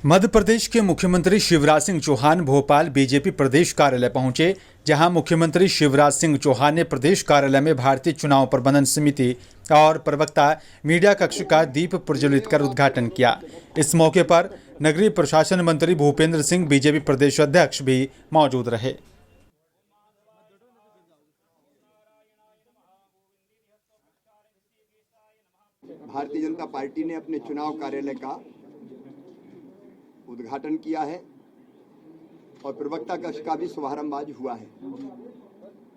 मध्य प्रदेश के मुख्यमंत्री शिवराज सिंह चौहान भोपाल बीजेपी प्रदेश कार्यालय पहुंचे, जहां मुख्यमंत्री शिवराज सिंह चौहान ने प्रदेश कार्यालय में भारतीय चुनाव प्रबंधन समिति और प्रवक्ता मीडिया कक्ष का दीप प्रज्वलित कर उद्घाटन किया। इस मौके पर नगरीय प्रशासन मंत्री भूपेंद्र सिंह बीजेपी प्रदेश अध्यक्ष भी मौजूद रहे। भारतीय जनता पार्टी ने अपने चुनाव कार्यालय का उद्घाटन किया है और प्रवक्ता कक्ष का भी शुभारंभ आज हुआ है।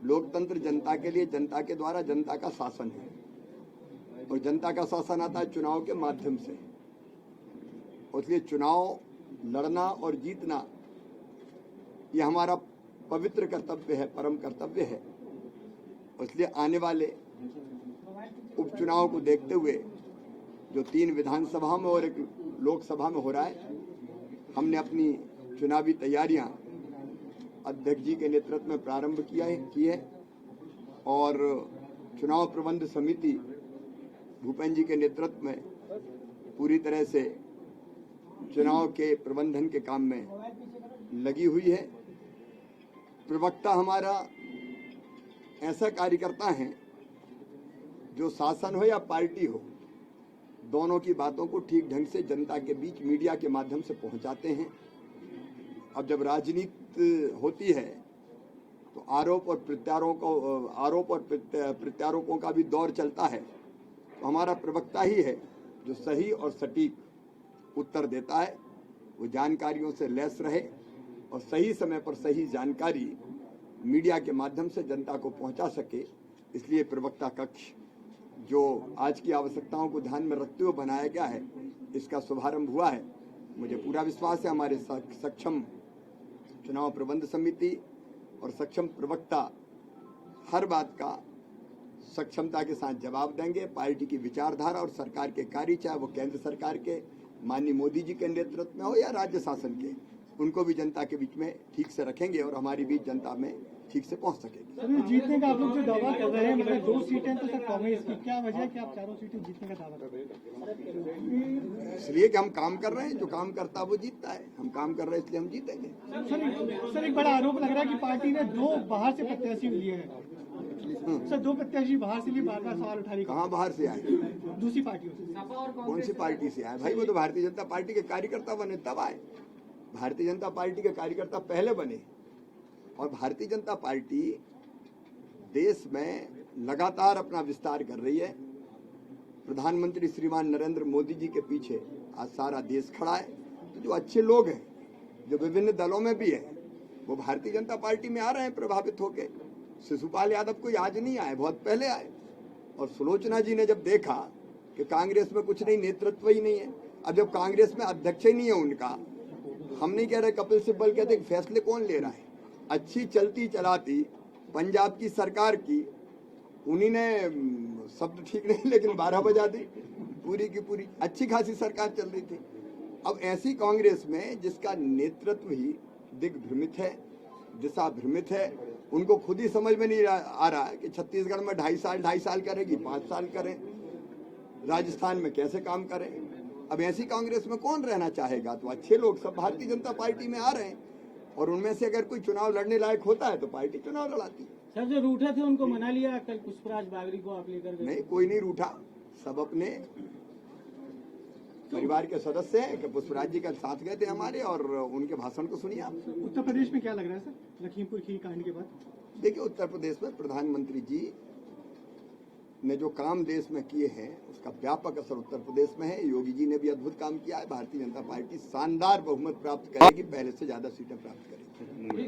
लोकतंत्र जनता के लिए, जनता के द्वारा जनता का शासन है और जनता का शासन आता है चुनाव के माध्यम से। इसलिए चुनाव लड़ना और जीतना ये हमारा पवित्र कर्तव्य है, परम कर्तव्य है। इसलिए आने वाले उपचुनाव को देखते हुए जो 3 विधानसभा में और 1 लोकसभा में हो रहा है, हमने अपनी चुनावी तैयारियां अध्यक्ष जी के नेतृत्व में प्रारंभ की है और चुनाव प्रबंध समिति भूपेंद्र जी के नेतृत्व में पूरी तरह से चुनाव के प्रबंधन के काम में लगी हुई है। प्रवक्ता हमारा ऐसा कार्यकर्ता है जो शासन हो या पार्टी हो, दोनों की बातों को ठीक ढंग से जनता के बीच मीडिया के माध्यम से पहुंचाते हैं। अब जब राजनीति होती है तो आरोप और प्रत्यारोपों का भी दौर चलता है। तो हमारा प्रवक्ता ही है जो सही और सटीक उत्तर देता है, वो जानकारियों से लैस रहे और सही समय पर सही जानकारी मीडिया के माध्यम से जनता को पहुंचा सके। इसलिए प्रवक्ता कक्ष जो आज की आवश्यकताओं को ध्यान में रखते हुए बनाया गया है, इसका शुभारंभ हुआ है। मुझे पूरा विश्वास है हमारे सक्षम चुनाव प्रबंध समिति और सक्षम प्रवक्ता हर बात का सक्षमता के साथ जवाब देंगे। पार्टी की विचारधारा और सरकार के कार्य, चाहे वो केंद्र सरकार के माननीय मोदी जी के नेतृत्व में हो या राज्य शासन के, उनको भी जनता के बीच में ठीक से रखेंगे और हमारी बीच जनता में ठीक से पहुंच सकेगी। जीतने का आप लोग जो दावा कर रहे हैं, मतलब 2 सीटें तो सर कांग्रेस की, क्या वजह है कि आप 4 सीटें जीतने का दावा कर रहे हैं? इसलिए कि हम काम कर रहे हैं, जो काम करता है वो जीतता है। हम काम कर रहे हैं इसलिए हम जीतेंगे। सर एक बड़ा आरोप लग रहा है कि पार्टी ने 2 बाहर से प्रत्याशी लिए हैं। सर 2 प्रत्याशी बाहर से लिए, बार-बार सवाल उठा रही है। कहाँ बाहर से आए? दूसरी पार्टियों से। कौन सी पार्टी से आए भाई? वो तो भारतीय जनता पार्टी के कार्यकर्ता बने तब आए। भारतीय जनता पार्टी के कार्यकर्ता पहले बने और भारतीय जनता पार्टी देश में लगातार अपना विस्तार कर रही है। प्रधानमंत्री श्रीमान नरेंद्र मोदी जी के पीछे आज सारा देश खड़ा है। तो जो अच्छे लोग हैं, जो विभिन्न दलों में भी है, वो भारतीय जनता पार्टी में आ रहे हैं प्रभावित होकर। शिशुपाल यादव कोई आज नहीं आए, बहुत पहले आए। और सुलोचना जी ने जब देखा कि कांग्रेस में कुछ नहीं, नेतृत्व ही नहीं है, अब जब कांग्रेस में अध्यक्ष ही नहीं है उनका, हम नहीं कह रहे कपिल सिब्बल कहते फैसले कौन ले रहा है। अच्छी चलती चलाती पंजाब की सरकार की उन्हीं ने, शब्द ठीक नहीं लेकिन 12 बजा दी, पूरी की पूरी अच्छी खासी सरकार चल रही थी। अब ऐसी कांग्रेस में जिसका नेतृत्व ही दिग्भ्रमित है, दिशा भ्रमित है, उनको खुद ही समझ में नहीं आ रहा है कि छत्तीसगढ़ में 2.5 साल करेगी, 5 साल करें, राजस्थान में कैसे काम करें। अब ऐसी कांग्रेस में कौन रहना चाहेगा? तो अच्छे लोग सब भारतीय जनता पार्टी में आ रहे हैं और उनमें से अगर कोई चुनाव लड़ने लायक होता है तो पार्टी चुनाव लड़ाती है। सर जो रूठे थे उनको मना लिया, कल पुष्पराज बागरी को आप लेकर गए? नहीं, कोई नहीं रूठा, सब अपने परिवार के सदस्य हैं कि पुष्पराज जी का साथ गए थे हमारे और उनके भाषण को सुनिए आप। उत्तर प्रदेश में क्या लग रहा है सर लखीमपुर की कांड के बाद? देखिए, उत्तर प्रदेश में प्रधानमंत्री जी ने जो काम देश में किए हैं उसका व्यापक असर उत्तर प्रदेश में है। योगी जी ने भी अद्भुत काम किया है। भारतीय जनता पार्टी शानदार बहुमत प्राप्त करेगी, पहले से ज्यादा सीटें प्राप्त करेगी।